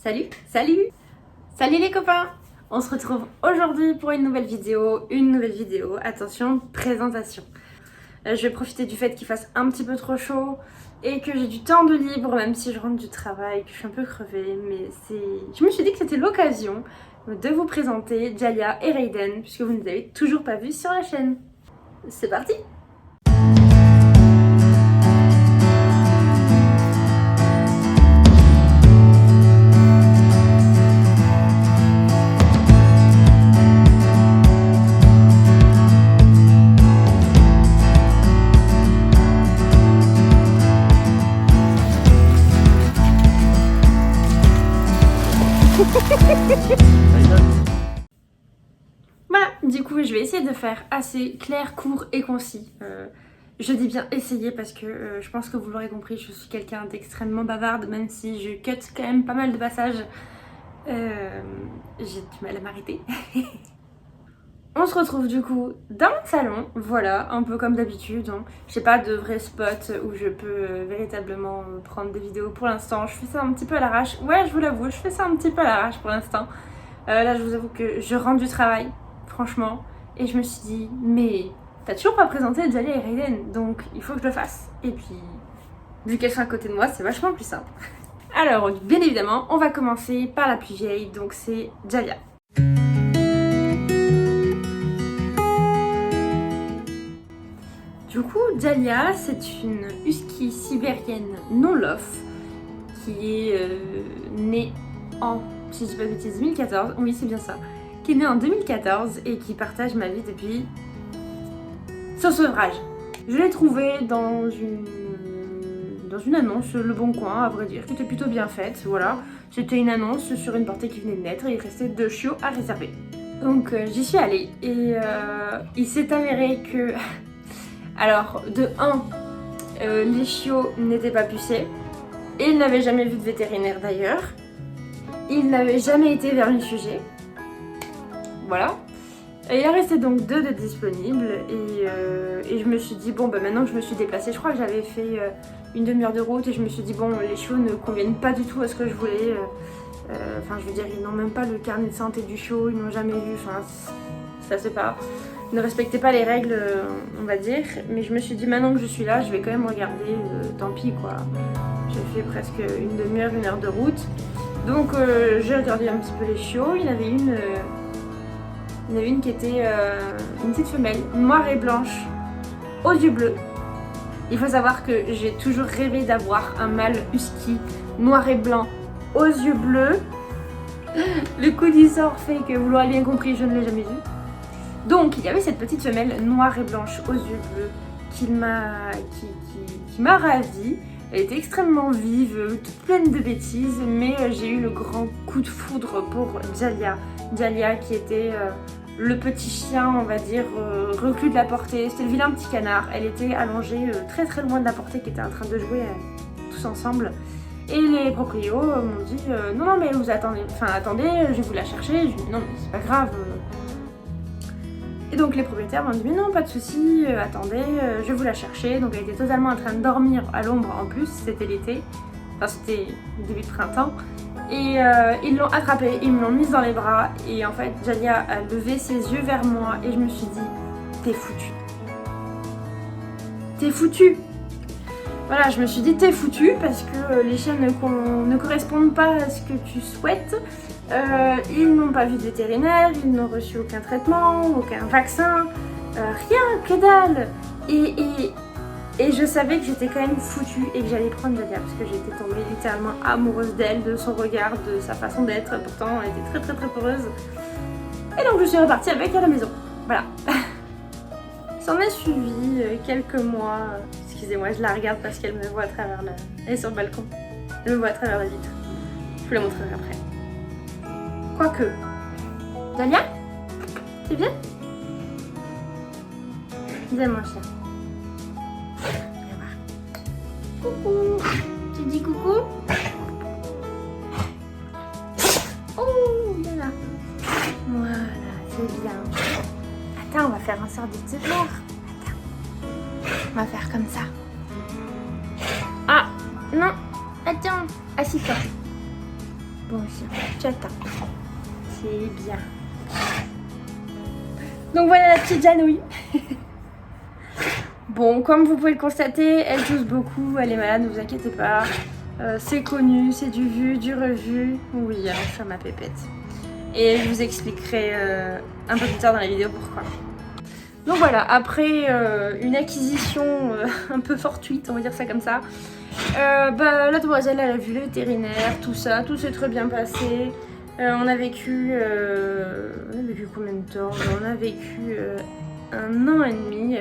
Salut, salut! Salut les copains! On se retrouve aujourd'hui pour une nouvelle vidéo. Attention, présentation. Je vais profiter du fait qu'il fasse un petit peu trop chaud et que j'ai du temps de libre, même si je rentre du travail, que je suis un peu crevée, mais je me suis dit que c'était l'occasion de vous présenter Djaliya et Raiden, puisque vous ne les avez toujours pas vus sur la chaîne. C'est parti! Voilà, du coup je vais essayer de faire assez clair, court et concis. Je dis bien essayer parce que je pense que vous l'aurez compris, je suis quelqu'un d'extrêmement bavarde, même si je cut quand même pas mal de passages. J'ai du mal à m'arrêter. On se retrouve du coup dans mon salon, voilà, un peu comme d'habitude. Hein. J'ai pas de vrai spot où je peux véritablement prendre des vidéos pour l'instant. Je fais ça un petit peu à l'arrache. Ouais, je vous l'avoue, je fais ça un petit peu à l'arrache pour l'instant. Là, je vous avoue que je rentre du travail, franchement. Et je me suis dit, mais t'as toujours pas présenté Djaliya et Raiden, donc il faut que je le fasse. Et puis, vu qu'elles sont à côté de moi, c'est vachement plus simple. Alors, bien évidemment, on va commencer par la plus vieille, donc c'est Djaliya. Du coup, Djaliya, c'est une husky sibérienne non-lof qui est née en, si je dis pas de bêtises, 2014. Oui, c'est bien ça. Qui est née en 2014 et qui partage ma vie depuis son sevrage. Je l'ai trouvée dans une annonce, Le Bon Coin, à vrai dire, qui était plutôt bien faite. Voilà, c'était une annonce sur une portée qui venait de naître et il restait 2 chiots à réserver. Donc j'y suis allée et il s'est avéré que... Alors, de 1, les chiots n'étaient pas pucés. Ils n'avaient jamais vu de vétérinaire d'ailleurs. Ils n'avaient jamais été vermifugés. Voilà. Et il en restait donc 2 de disponibles. Et je me suis dit, bon, bah maintenant que je me suis déplacée, je crois que j'avais fait une demi-heure de route. Et je me suis dit, bon, les chiots ne conviennent pas du tout à ce que je voulais. Enfin, je veux dire, ils n'ont même pas le carnet de santé du chiot. Ils n'ont jamais vu. Enfin, ça c'est pas... Ne respectez pas les règles, on va dire. Mais je me suis dit, maintenant que je suis là, je vais quand même regarder. Tant pis, quoi. J'ai fait presque une demi-heure, 1 heure de route. Donc, j'ai regardé un petit peu les chiots. Il y en avait une qui était une petite femelle, noire et blanche, aux yeux bleus. Il faut savoir que j'ai toujours rêvé d'avoir un mâle husky noir et blanc aux yeux bleus. Le coup du sort fait que vous l'aurez bien compris, je ne l'ai jamais vu. Donc il y avait cette petite femelle noire et blanche aux yeux bleus qui m'a ravie. Elle était extrêmement vive, toute pleine de bêtises, mais j'ai eu le grand coup de foudre pour Djaliya. Djaliya qui était le petit chien, on va dire, reclus de la portée. C'était le vilain petit canard. Elle était allongée très très loin de la portée, qui était en train de jouer tous ensemble. Et les proprios m'ont dit non mais vous attendez, je vais vous la chercher. Je dis non mais c'est pas grave. Et donc les propriétaires m'ont dit mais non pas de souci, attendez, je vais vous la chercher. Donc elle était totalement en train de dormir à l'ombre en plus, c'était l'été, enfin c'était début de printemps. Et ils l'ont attrapée, ils me l'ont mise dans les bras et en fait Djaliya a levé ses yeux vers moi et je me suis dit t'es foutu. T'es foutu. Voilà, je me suis dit t'es foutu parce que les chiens ne correspondent pas à ce que tu souhaites. Ils n'ont pas vu de vétérinaire, ils n'ont reçu aucun traitement, aucun vaccin, rien, que dalle. Et je savais que j'étais quand même foutue et que j'allais prendre Djaliya parce que j'étais tombée littéralement amoureuse d'elle, de son regard, de sa façon d'être. Pourtant, elle était très très très peureuse. Et donc je suis repartie avec à la maison. Voilà. S'en est suivi quelques mois. Excusez-moi, je la regarde parce qu'elle me voit à travers la... Elle est sur le balcon. Elle me voit à travers la vitre. Je vous la montrerai après. Quoique. Djaliya, tu viens? Viens mon chien. Viens voir. Coucou. Tu dis coucou? Oh, viens là. Voilà, c'est bien. Attends, on va faire un sort de te voir. Attends. On va faire comme ça. Ah, non. Attends. Assis-toi. Bon, j'attends. C'est bien. Donc voilà la petite Janouille. Bon, comme vous pouvez le constater, elle tousse beaucoup, elle est malade, ne vous inquiétez pas. C'est connu, c'est du vu, du revu. Oui, alors ça ma pépette. Et je vous expliquerai un peu plus tard dans la vidéo pourquoi. Donc voilà, après une acquisition un peu fortuite, on va dire ça comme ça, la demoiselle elle a vu le vétérinaire, tout ça, tout s'est très bien passé. On a vécu combien de temps? On a vécu 1 an et demi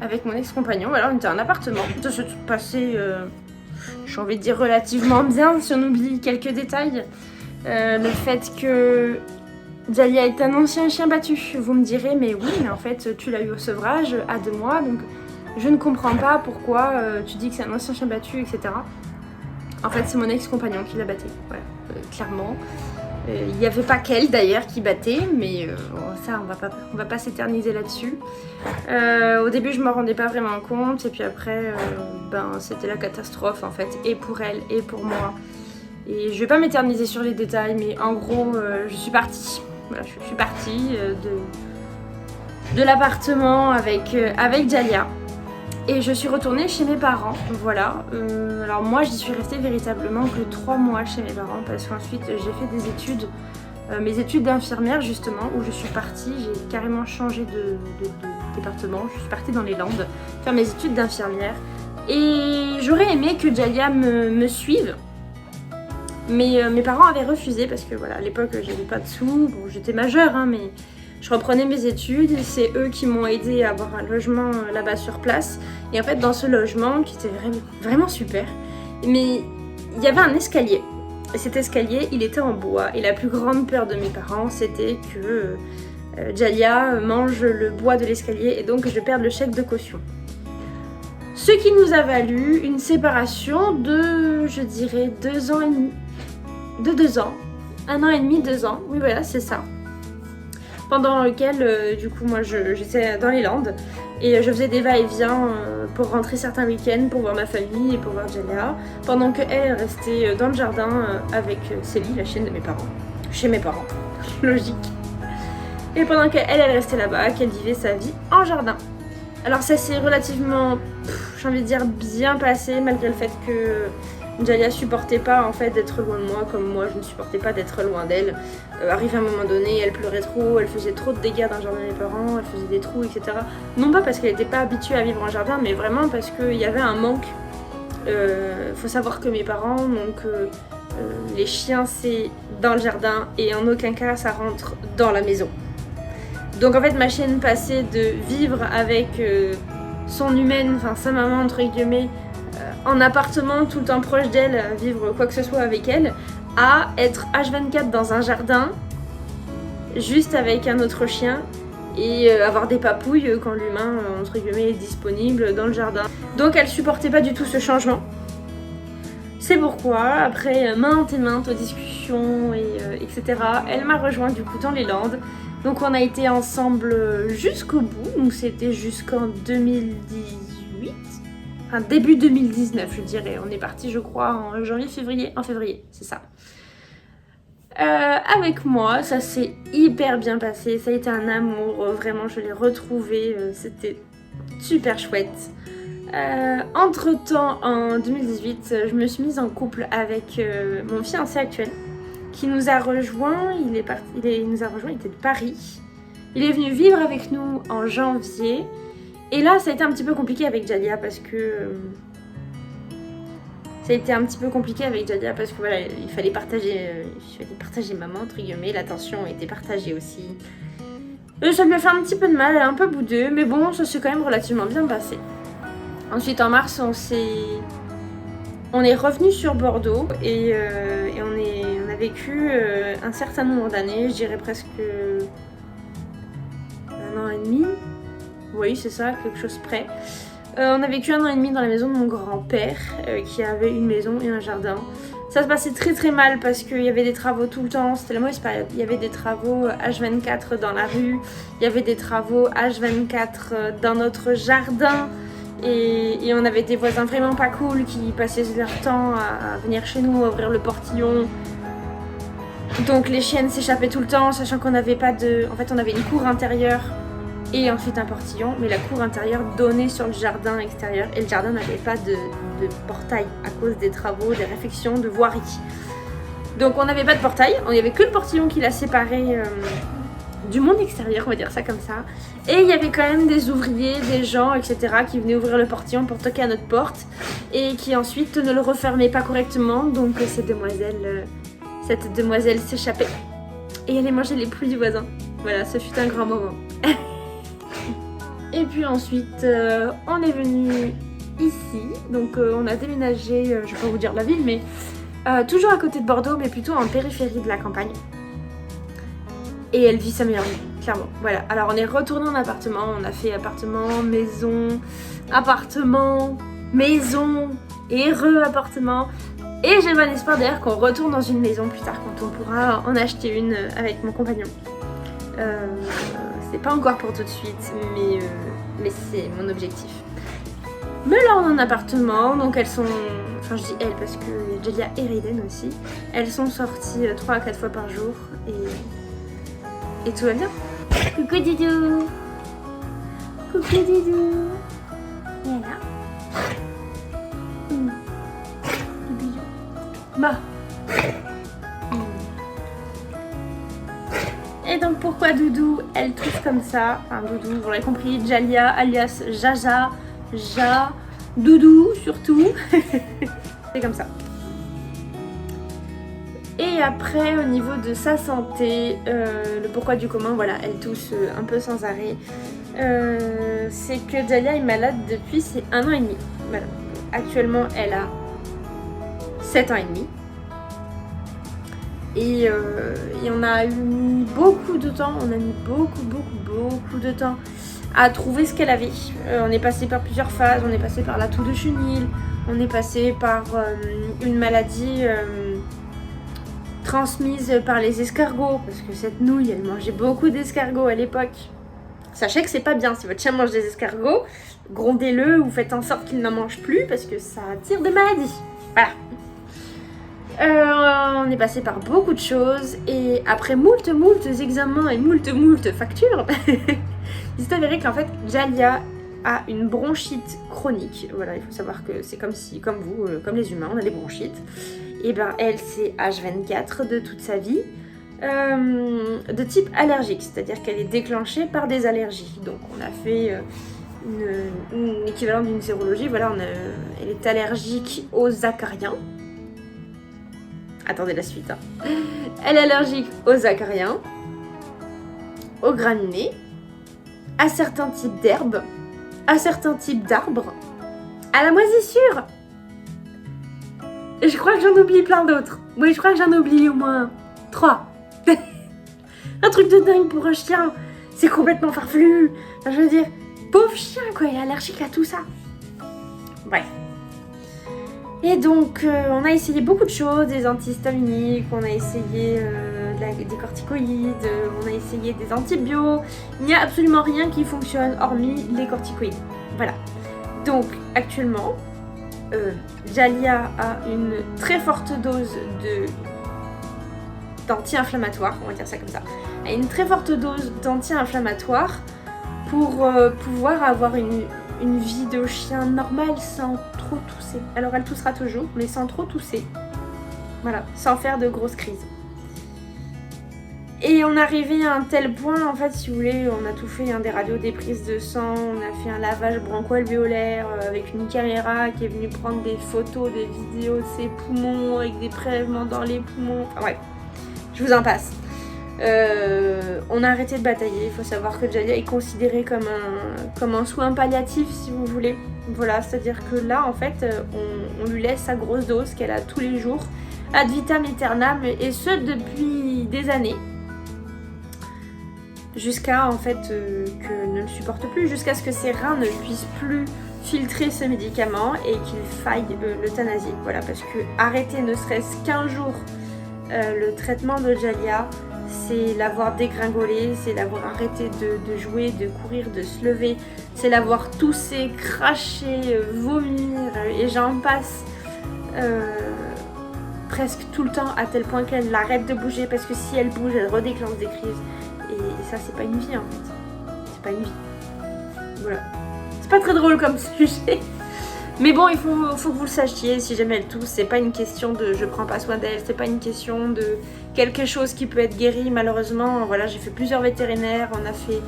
avec mon ex-compagnon. Alors on était en appartement, ça s'est tout passé, j'ai envie de dire relativement bien si on oublie quelques détails. Le fait que Dahlia est un ancien chien battu, vous me direz, mais oui, mais en fait tu l'as eu au sevrage à 2 mois, donc je ne comprends pas pourquoi tu dis que c'est un ancien chien battu, etc. En fait c'est mon ex-compagnon qui l'a batté, voilà, clairement. Il n'y avait pas qu'elle d'ailleurs qui battait, mais ça on va pas s'éterniser là-dessus. Au début je me rendais pas vraiment compte, et puis après c'était la catastrophe en fait, et pour elle et pour moi. Et je vais pas m'éterniser sur les détails, mais en gros je suis partie. Voilà, je suis partie de l'appartement avec Dahlia. Et je suis retournée chez mes parents, voilà. Alors moi j'y suis restée véritablement que 3 mois chez mes parents, parce qu'ensuite j'ai fait des études, mes études d'infirmière justement, où je suis partie, j'ai carrément changé de département, je suis partie dans les Landes faire mes études d'infirmière. Et j'aurais aimé que Dahlia me suive, mais mes parents avaient refusé parce que voilà, à l'époque j'avais pas de sous, bon j'étais majeure hein, mais je reprenais mes études et c'est eux qui m'ont aidé à avoir un logement là-bas sur place. Et en fait dans ce logement qui était vraiment super, mais il y avait un escalier. Et cet escalier il était en bois et la plus grande peur de mes parents c'était que Dahlia mange le bois de l'escalier et donc je perde le chèque de caution. Ce qui nous a valu une séparation de, je dirais, 2 ans et demi. De 2 ans. 1 an et demi, 2 ans. Oui voilà c'est ça. Pendant lequel, du coup, moi j'étais dans les Landes et je faisais des va-et-vient pour rentrer certains week-ends, pour voir ma famille et pour voir Dahlia, pendant qu'elle restait dans le jardin avec Célie, la chienne de mes parents, chez mes parents, logique. Et pendant qu'elle restait là-bas, qu'elle vivait sa vie en jardin. Alors ça s'est relativement, j'ai envie de dire, bien passé, malgré le fait que Dahlia supportait pas en fait d'être loin de moi, comme moi je ne supportais pas d'être loin d'elle. Arrivé à un moment donné, elle pleurait trop, elle faisait trop de dégâts dans le jardin des parents, elle faisait des trous, etc. Non pas parce qu'elle n'était pas habituée à vivre en jardin, mais vraiment parce qu'il y avait un manque. Faut savoir que mes parents, donc les chiens c'est dans le jardin et en aucun cas ça rentre dans la maison. Donc en fait ma chienne passait de vivre avec son humaine, enfin sa maman entre guillemets, en appartement tout le temps proche d'elle, vivre quoi que ce soit avec elle, à être H24 dans un jardin juste avec un autre chien et avoir des papouilles quand l'humain entre guillemets est disponible dans le jardin. Donc elle supportait pas du tout ce changement. C'est pourquoi après maintes et maintes discussions etc. elle m'a rejoint du coup dans les Landes. Donc on a été ensemble jusqu'au bout, donc c'était jusqu'en 2018. Enfin, début 2019 je dirais, on est parti je crois en février, c'est ça. Avec moi, ça s'est hyper bien passé, ça a été un amour, vraiment je l'ai retrouvé, c'était super chouette. Entre temps en 2018, je me suis mise en couple avec mon fiancé actuel qui nous a rejoint, il était de Paris. Il est venu vivre avec nous en janvier. Et là, ça a été un petit peu compliqué avec Dahlia parce que... voilà, il fallait partager maman, entre guillemets. L'attention était partagée aussi. Ça lui a fait un petit peu de mal, elle est un peu boudeux, mais bon, ça s'est quand même relativement bien passé. Ensuite, en mars, on est revenu sur Bordeaux et on a vécu un certain nombre d'années, je dirais presque 1 an et demi. Oui, c'est ça, quelque chose près. On a vécu 1 an et demi dans la maison de mon grand-père qui avait une maison et un jardin. Ça se passait très très mal parce qu'il y avait des travaux tout le temps, c'était la mauvaise période. Il y avait des travaux H24 dans la rue, il y avait des travaux H24 dans notre jardin. Et on avait des voisins vraiment pas cool qui passaient leur temps à venir chez nous, à ouvrir le portillon. Donc les chiennes s'échappaient tout le temps, sachant qu'on n'avait pas de... En fait, on avait une cour intérieure et ensuite un portillon, mais la cour intérieure donnait sur le jardin extérieur et le jardin n'avait pas de portail à cause des travaux, des réfections, de voirie. Donc on n'avait pas de portail, il n'y avait que le portillon qui l'a séparé du monde extérieur, on va dire ça comme ça. Et il y avait quand même des ouvriers, des gens, etc. qui venaient ouvrir le portillon pour toquer à notre porte et qui ensuite ne le refermaient pas correctement. Donc cette demoiselle s'échappait et allait manger les pluies du voisin. Voilà, ce fut un grand moment. Et puis ensuite, on est venu ici. Donc on a déménagé, je vais pas vous dire la ville, mais toujours à côté de Bordeaux, mais plutôt en périphérie de la campagne. Et elle vit sa meilleure vie, clairement. Voilà, alors on est retourné en appartement, on a fait appartement, maison et re-appartement. Et j'ai bon espoir d'ailleurs qu'on retourne dans une maison plus tard quand on pourra en acheter une avec mon compagnon. C'est pas encore pour tout de suite, mais c'est mon objectif. Me là on est en appartement, donc elles sont... Enfin je dis elles parce que Jalia et Raiden aussi. Elles sont sorties 3 à 4 fois par jour et tout va bien. Coucou Didou. Coucou Didou. Voilà. Bah. Et donc pourquoi Doudou elle touche comme ça? Enfin Doudou, vous l'aurez compris, Jalia alias Jaja, Doudou surtout. C'est comme ça. Et après au niveau de sa santé, le pourquoi du comment, voilà, elle tousse un peu sans arrêt. C'est que Jalia est malade depuis ses 1 an et demi. Voilà. Actuellement elle a 7 ans et demi. Et on a mis beaucoup de temps, beaucoup de temps à trouver ce qu'elle avait. On est passé par plusieurs phases, on est passé par la toux de chenille, on est passé par une maladie transmise par les escargots, parce que cette nouille, elle mangeait beaucoup d'escargots à l'époque. Sachez que c'est pas bien, si votre chien mange des escargots, grondez-le ou faites en sorte qu'il n'en mange plus, parce que ça attire des maladies. Voilà. On est passé par beaucoup de choses et après moult examens et moult factures, il s'est avéré qu'en fait Jalia a une bronchite chronique. Voilà, il faut savoir que c'est comme vous, comme les humains, on a des bronchites. Et ben elle c'est H24 de toute sa vie, de type allergique, c'est-à-dire qu'elle est déclenchée par des allergies. Donc on a fait une équivalent d'une sérologie. Voilà, elle est allergique aux acariens. Attendez la suite. Hein. Elle est allergique aux acariens, aux graminées, à certains types d'herbes, à certains types d'arbres, à la moisissure. Et je crois que j'en oublie plein d'autres. Oui, je crois que j'en oublie au moins 3. Un truc de dingue pour un chien. C'est complètement farfelu. Enfin, je veux dire, pauvre chien quoi, il est allergique à tout ça. Bref. Et donc, on a essayé beaucoup de choses, des antihistaminiques, on a essayé des corticoïdes, on a essayé des antibiotiques. Il n'y a absolument rien qui fonctionne hormis les corticoïdes. Voilà. Donc, actuellement, Jalia a une très forte dose d'anti-inflammatoires, on va dire ça comme ça. Elle a une très forte dose d'anti-inflammatoires pour pouvoir avoir une vie de chien normale sans trop tousser. Alors elle toussera toujours, mais sans trop tousser. Voilà, sans faire de grosses crises. Et on est arrivé à un tel point, en fait, si vous voulez, on a tout fait, hein, des radios, des prises de sang, on a fait un lavage broncho-alvéolaire avec une caméra qui est venue prendre des photos, des vidéos de ses poumons, avec des prélèvements dans les poumons. Enfin bref, je vous en passe. On a arrêté de batailler. Il faut savoir que Jalia est considérée comme un soin palliatif, si vous voulez. Voilà, c'est-à-dire que là, en fait, on lui laisse sa grosse dose qu'elle a tous les jours, ad vitam aeternam, et ce depuis des années, jusqu'à en fait que ne le supporte plus, jusqu'à ce que ses reins ne puissent plus filtrer ce médicament et qu'il faille l'euthanasier. Voilà, parce que arrêter ne serait-ce qu'un jour le traitement de Jalia, c'est l'avoir dégringolé, c'est l'avoir arrêté de jouer, de courir, de se lever, c'est la voir tousser, cracher, vomir et j'en passe presque tout le temps à tel point qu'elle arrête de bouger parce que si elle bouge, elle redéclenche des crises. Et ça, c'est pas une vie en fait. C'est pas une vie. Voilà. C'est pas très drôle comme sujet. Mais bon, il faut que vous le sachiez, si jamais elle tousse, c'est pas une question de je prends pas soin d'elle, c'est pas une question de quelque chose qui peut être guéri. Malheureusement, voilà, j'ai fait plusieurs vétérinaires, on a fait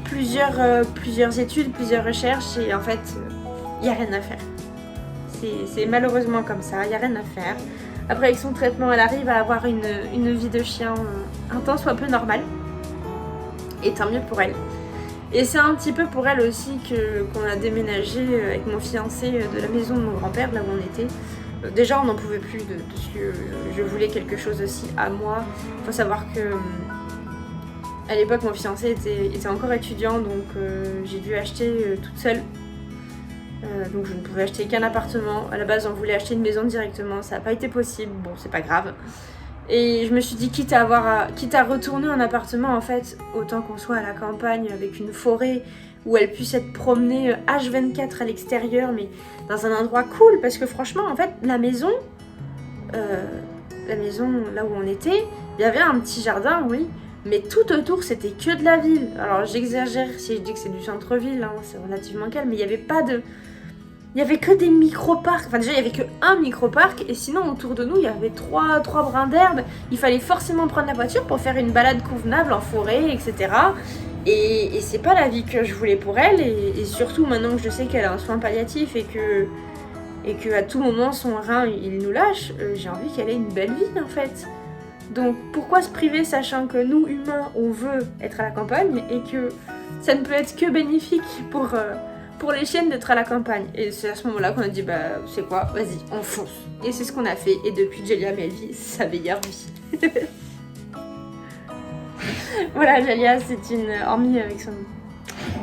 plusieurs études, plusieurs recherches et en fait, il y a rien à faire. C'est malheureusement comme ça, il y a rien à faire. Après, avec son traitement, elle arrive à avoir une vie de chien un tant soit peu normale. Et tant mieux pour elle. Et c'est un petit peu pour elle aussi qu'on a déménagé avec mon fiancé de la maison de mon grand-père, là où on était. Déjà, on n'en pouvait plus dessus. Je voulais quelque chose aussi à moi. Il faut savoir que à l'époque, mon fiancé était encore étudiant, donc j'ai dû acheter toute seule. Donc je ne pouvais acheter qu'un appartement. À la base, on voulait acheter une maison directement. Ça n'a pas été possible. Bon, c'est pas grave. Et je me suis dit, quitte à retourner en appartement, en fait, autant qu'on soit à la campagne avec une forêt où elle puisse être promenée H24 à l'extérieur, mais dans un endroit cool, parce que franchement, en fait, la maison là où on était, il y avait un petit jardin, oui, mais tout autour, c'était que de la ville. Alors, j'exagère si je dis que c'est du centre-ville, hein, c'est relativement calme, mais il n'y avait pas de... Il y avait que des micro-parcs, enfin déjà il y avait que un micro-parc et sinon autour de nous il y avait trois brins d'herbe. Il fallait forcément prendre la voiture pour faire une balade convenable en forêt, etc. Et c'est pas la vie que je voulais pour elle et surtout maintenant que je sais qu'elle a un soin palliatif et que à tout moment son rein il nous lâche, j'ai envie qu'elle ait une belle vie en fait. Donc pourquoi se priver sachant que nous humains on veut être à la campagne et que ça ne peut être que bénéfique pour les chiennes d'être à la campagne. Et c'est à ce moment-là qu'on a dit, bah, c'est quoi, vas-y, on fonce. Et c'est ce qu'on a fait. Et depuis, Jalia, elle vit sa meilleure vie. Voilà, Jalia, c'est hormis avec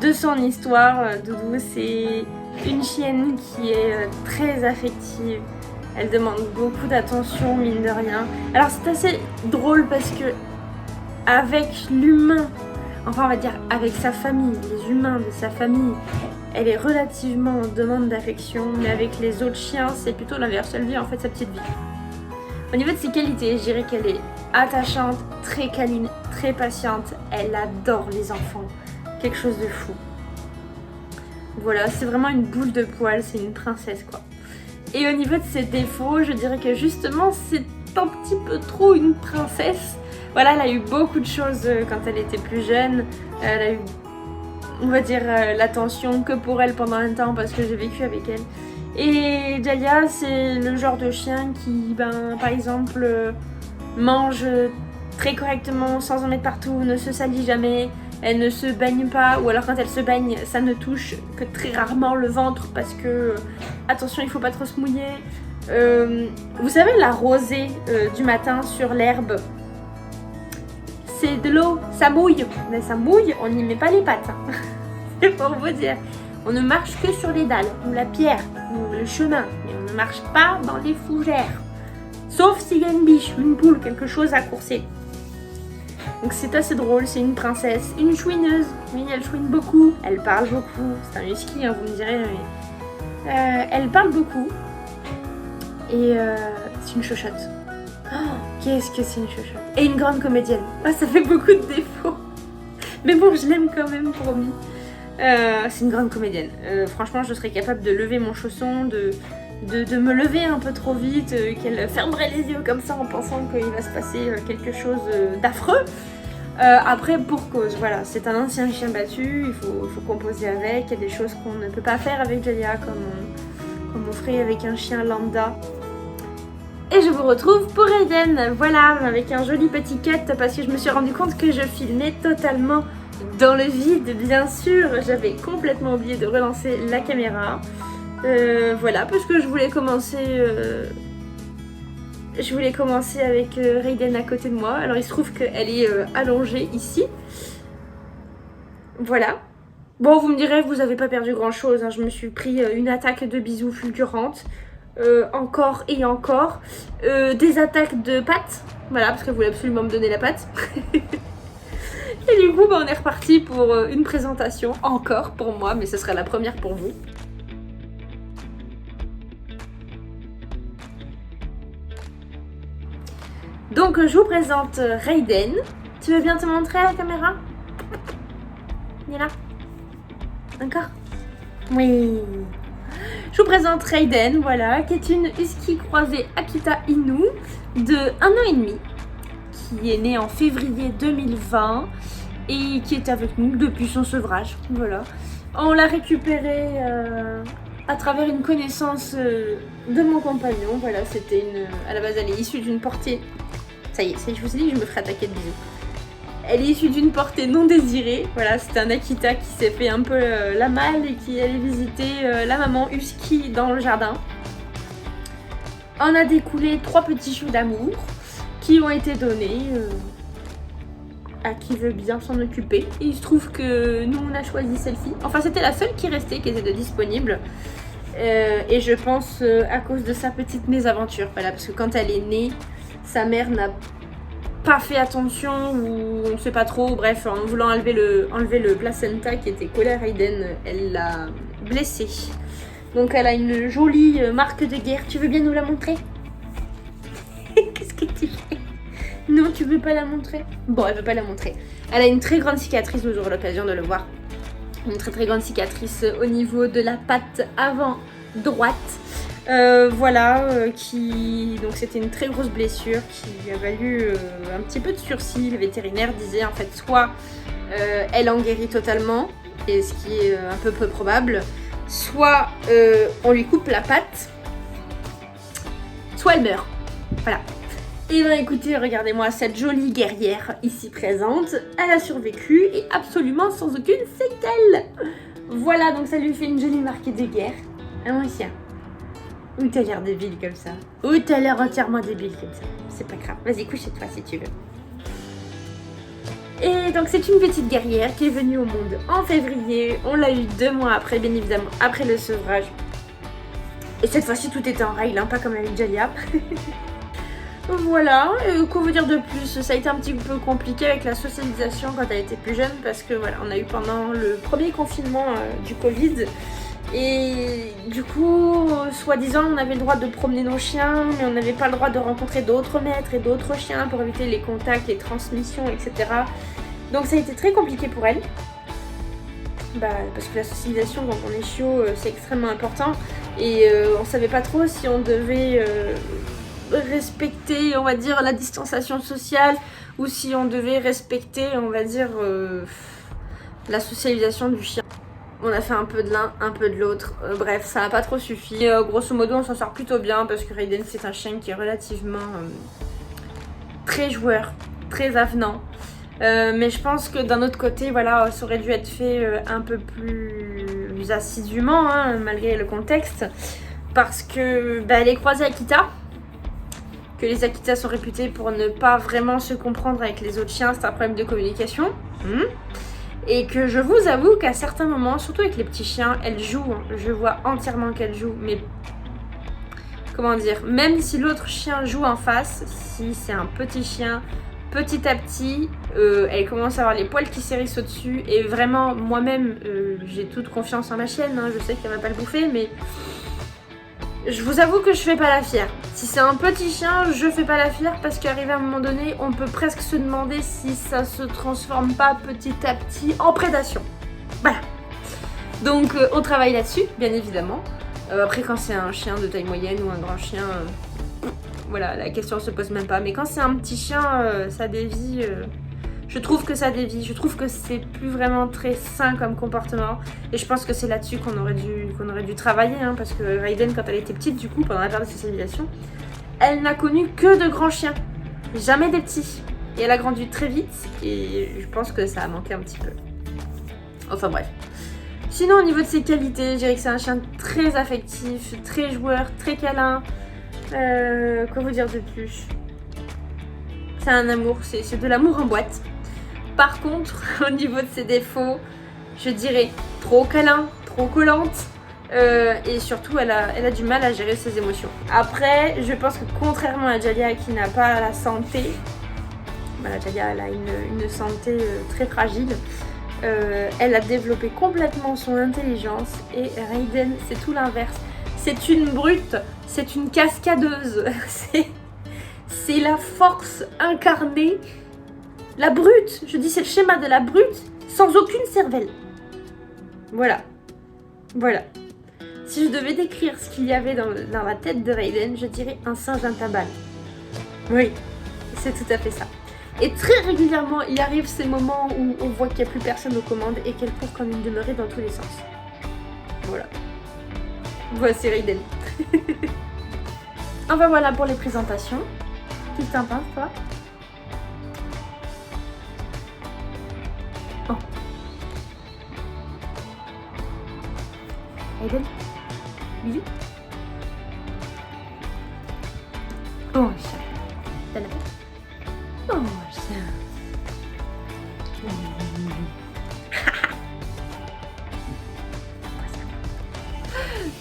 de son histoire, Doudou, c'est une chienne qui est très affective. Elle demande beaucoup d'attention, mine de rien. Alors, c'est assez drôle parce que avec l'humain, enfin, on va dire avec sa famille, les humains de sa famille, elle est relativement en demande d'affection, mais avec les autres chiens, c'est plutôt l'inverse. Elle vit en fait sa petite vie. Au niveau de ses qualités, je dirais qu'elle est attachante, très câline, très patiente. Elle adore les enfants. Quelque chose de fou. Voilà, c'est vraiment une boule de poil, c'est une princesse quoi. Et au niveau de ses défauts, je dirais que justement, c'est un petit peu trop une princesse. Voilà, elle a eu beaucoup de choses quand elle était plus jeune. Elle a eu, on va dire, l'attention que pour elle pendant un temps parce que j'ai vécu avec elle. Et Jalia, c'est le genre de chien qui, par exemple, mange très correctement sans en mettre partout, ne se salit jamais, elle ne se baigne pas, ou alors quand elle se baigne, ça ne touche que très rarement le ventre parce que, attention, il faut pas trop se mouiller. Vous savez, la rosée du matin sur l'herbe, c'est de l'eau, ça mouille. Mais ça mouille, on n'y met pas les pattes. Hein. C'est pour vous dire. On ne marche que sur les dalles, ou la pierre, ou le chemin. Mais on ne marche pas dans les fougères. Sauf s'il y a une biche, une poule, quelque chose à courser. Donc c'est assez drôle, c'est une princesse, une chouineuse. Oui, elle chouine beaucoup, elle parle beaucoup. C'est un husky, hein, vous me direz, mais... elle parle beaucoup. Et c'est une chochotte. Oh, qu'est-ce que c'est une chochotte. Et une grande comédienne. Oh, ça fait beaucoup de défauts. Mais bon, je l'aime quand même, promis. C'est une grande comédienne. Franchement, je serais capable de lever mon chausson, de me lever un peu trop vite, qu'elle fermerait les yeux comme ça en pensant qu'il va se passer quelque chose d'affreux. Après, pour cause, voilà, c'est un ancien chien battu, il faut composer avec. Il y a des choses qu'on ne peut pas faire avec Jalia comme on ferait avec un chien lambda. Et je vous retrouve pour Aiden, voilà, avec un joli petit cut parce que je me suis rendu compte que je filmais totalement dans le vide, bien sûr. J'avais complètement oublié de relancer la caméra. Voilà, parce que je voulais commencer avec Raiden à côté de moi. Alors il se trouve qu'elle est allongée ici. Voilà. Bon, vous me direz, vous n'avez pas perdu grand chose, hein. Je me suis pris une attaque de bisous fulgurante. Encore et encore. Des attaques de pattes. Voilà, parce qu'elle voulait absolument me donner la patte. Et du coup, on est reparti pour une présentation, encore pour moi, mais ce sera la première pour vous. Donc je vous présente Raiden. Tu veux bien te montrer à la caméra? Il est là? Encore? Oui. Je vous présente Raiden, voilà, qui est une husky croisée Akita Inu de 1 an et demi, qui est née en février 2020 et qui est avec nous depuis son sevrage, voilà. On l'a récupérée à travers une connaissance de mon compagnon, voilà, c'était à la base elle est issue d'une portée, ça y est, je vous ai dit que je me ferais attaquer de bisous. Elle est issue d'une portée non désirée, voilà, c'était un Akita qui s'est fait un peu la malle et qui allait visiter la maman husky dans le jardin. On a découlé 3 petits choux d'amour qui ont été donnés à qui veut bien s'en occuper. Et il se trouve que nous on a choisi celle-ci. Enfin c'était la seule qui restait, qui était de disponible. Et je pense à cause de sa petite mésaventure. Voilà, parce que quand elle est née, sa mère n'a pas fait attention ou on ne sait pas trop. Bref, en voulant enlever le placenta qui était collé à Raiden, elle l'a blessée. Donc elle a une jolie marque de guerre. Tu veux bien nous la montrer? Qu'est-ce que tu fais? Non, tu veux pas la montrer? Bon, elle veut pas la montrer. Elle a une très grande cicatrice, vous aurez l'occasion de le voir. Une très très grande cicatrice au niveau de la patte avant droite. Voilà, donc c'était une très grosse blessure qui a valu un petit peu de sursis. Le vétérinaire disait en fait soit elle en guérit totalement, et ce qui est un peu peu probable, soit on lui coupe la patte, soit elle meurt. Voilà. Et bien écoutez, regardez-moi cette jolie guerrière ici présente. Elle a survécu et absolument sans aucune séquelle. Voilà, donc ça lui fait une jolie marque de guerre. Ah mon chien. Ou t'as l'air débile comme ça. Ou t'as l'air entièrement débile comme ça. C'est pas grave. Vas-y, couche-toi si tu veux. Et donc c'est une petite guerrière qui est venue au monde en février. On l'a eu 2 mois après, bien évidemment, après le sevrage. Et cette fois-ci, tout était en règle, hein, pas comme avec Jalia. Voilà, quoi vous dire de plus? Ça a été un petit peu compliqué avec la socialisation quand elle était plus jeune, parce que voilà, on a eu pendant le premier confinement du Covid. Et du coup, soi-disant, on avait le droit de promener nos chiens, mais on n'avait pas le droit de rencontrer d'autres maîtres et d'autres chiens pour éviter les contacts, les transmissions, etc. Donc ça a été très compliqué pour elle. Parce que la socialisation quand on est chiot, c'est extrêmement important. Et on savait pas trop si on devait respecter, on va dire, la distanciation sociale, ou si on devait respecter, on va dire, la socialisation du chien. On a fait un peu de l'un, un peu de l'autre. Bref, ça n'a pas trop suffi. Grosso modo, on s'en sort plutôt bien parce que Raiden, c'est un chien qui est relativement très joueur, très avenant. Mais je pense que d'un autre côté, voilà, ça aurait dû être fait un peu plus assidûment, hein, malgré le contexte. Parce que elle est croisée Akita. Que les Akitas sont réputés pour ne pas vraiment se comprendre avec les autres chiens. C'est un problème de communication. Et que je vous avoue qu'à certains moments, surtout avec les petits chiens, elle joue. Je vois entièrement qu'elle joue. Mais comment dire, même si l'autre chien joue en face, si c'est un petit chien, petit à petit, elle commence à avoir les poils qui s'hérissent au-dessus. Et vraiment, moi-même, j'ai toute confiance en ma chienne. Hein, je sais qu'elle va pas le bouffer, mais je vous avoue que je fais pas la fière. Si c'est un petit chien, je fais pas la fière parce qu'arrivé à un moment donné, on peut presque se demander si ça se transforme pas petit à petit en prédation. Voilà. Donc on travaille là-dessus, bien évidemment. Après quand c'est un chien de taille moyenne ou un grand chien, voilà, la question se pose même pas. Mais quand c'est un petit chien, ça dévie. Je trouve que ça dévie, je trouve que c'est plus vraiment très sain comme comportement. Et je pense que c'est là-dessus qu'on aurait dû travailler, hein, parce que Raiden, quand elle était petite, du coup, pendant la période de socialisation, elle n'a connu que de grands chiens, jamais des petits. Et elle a grandi très vite, et je pense que ça a manqué un petit peu. Enfin bref. Sinon, au niveau de ses qualités, je dirais que c'est un chien très affectif, très joueur, très câlin. Quoi vous dire de plus? C'est un amour, c'est de l'amour en boîte. Par contre, au niveau de ses défauts, je dirais trop câlin, trop collante. Et surtout, elle a du mal à gérer ses émotions. Après, je pense que contrairement à Jalia qui n'a pas la santé, Voilà, Jalia, elle a une santé très fragile. Elle a développé complètement son intelligence et Raiden, c'est tout l'inverse. C'est une brute, c'est une cascadeuse. C'est la force incarnée. La brute, je dis c'est le schéma de la brute sans aucune cervelle. Voilà. Voilà. Si je devais décrire ce qu'il y avait dans la tête de Raiden, je dirais un singe intabale. Oui, c'est tout à fait ça. Et très régulièrement, il arrive ces moments où on voit qu'il n'y a plus personne aux commandes et qu'elle court comme une demeurée dans tous les sens. Voilà. Voici Raiden. Enfin voilà pour les présentations. Qu'est-ce que t'en penses, toi? Oh. Raiden? Bisous. Oh, chat. T'as la tête? Oh, chat.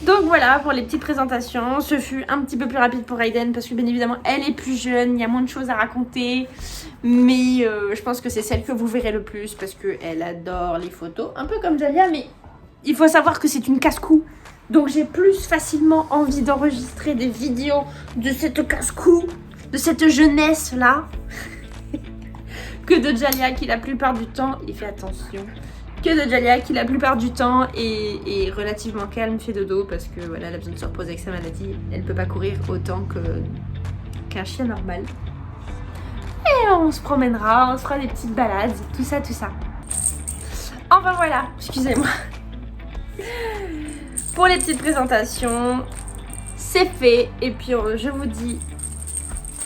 Donc voilà pour les petites présentations. Ce fut un petit peu plus rapide pour Raiden parce que bien évidemment elle est plus jeune, il y a moins de choses à raconter. Mais je pense que c'est celle que vous verrez le plus parce qu'elle adore les photos. Un peu comme Jalia, mais il faut savoir que c'est une casse-cou. Donc j'ai plus facilement envie d'enregistrer des vidéos de cette casse-cou, de cette jeunesse-là, que de Jalia qui la plupart du temps, et fait attention, que de Jalia qui la plupart du temps est relativement calme, fait dodo parce que voilà, elle a besoin de se reposer avec sa maladie. Elle peut pas courir autant qu'un chien normal. Et on se promènera, on se fera des petites balades, tout ça, tout ça. Enfin voilà, excusez-moi. Pour les petites présentations, c'est fait. Et puis je vous dis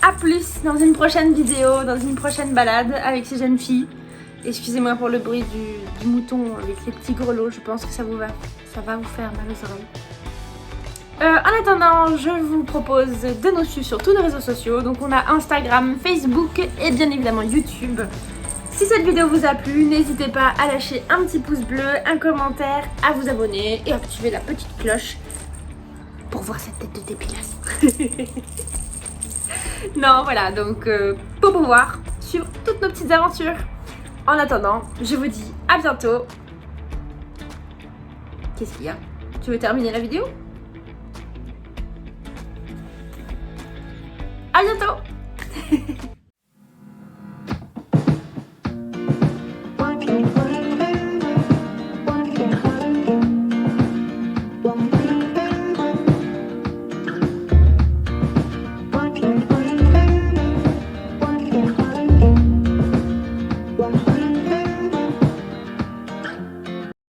à plus dans une prochaine vidéo, dans une prochaine balade avec ces jeunes filles. Excusez-moi pour le bruit du mouton avec les petits grelots, je pense que ça va vous faire mal aux oreilles. En attendant, je vous propose de nous suivre sur tous nos réseaux sociaux. Donc on a Instagram, Facebook et bien évidemment YouTube. Si cette vidéo vous a plu, n'hésitez pas à lâcher un petit pouce bleu, un commentaire, à vous abonner et à activer la petite cloche pour voir cette tête de dépilasse. Non, voilà, donc pour pouvoir suivre toutes nos petites aventures. En attendant, je vous dis à bientôt. Qu'est-ce qu'il y a? Tu veux terminer la vidéo? À bientôt.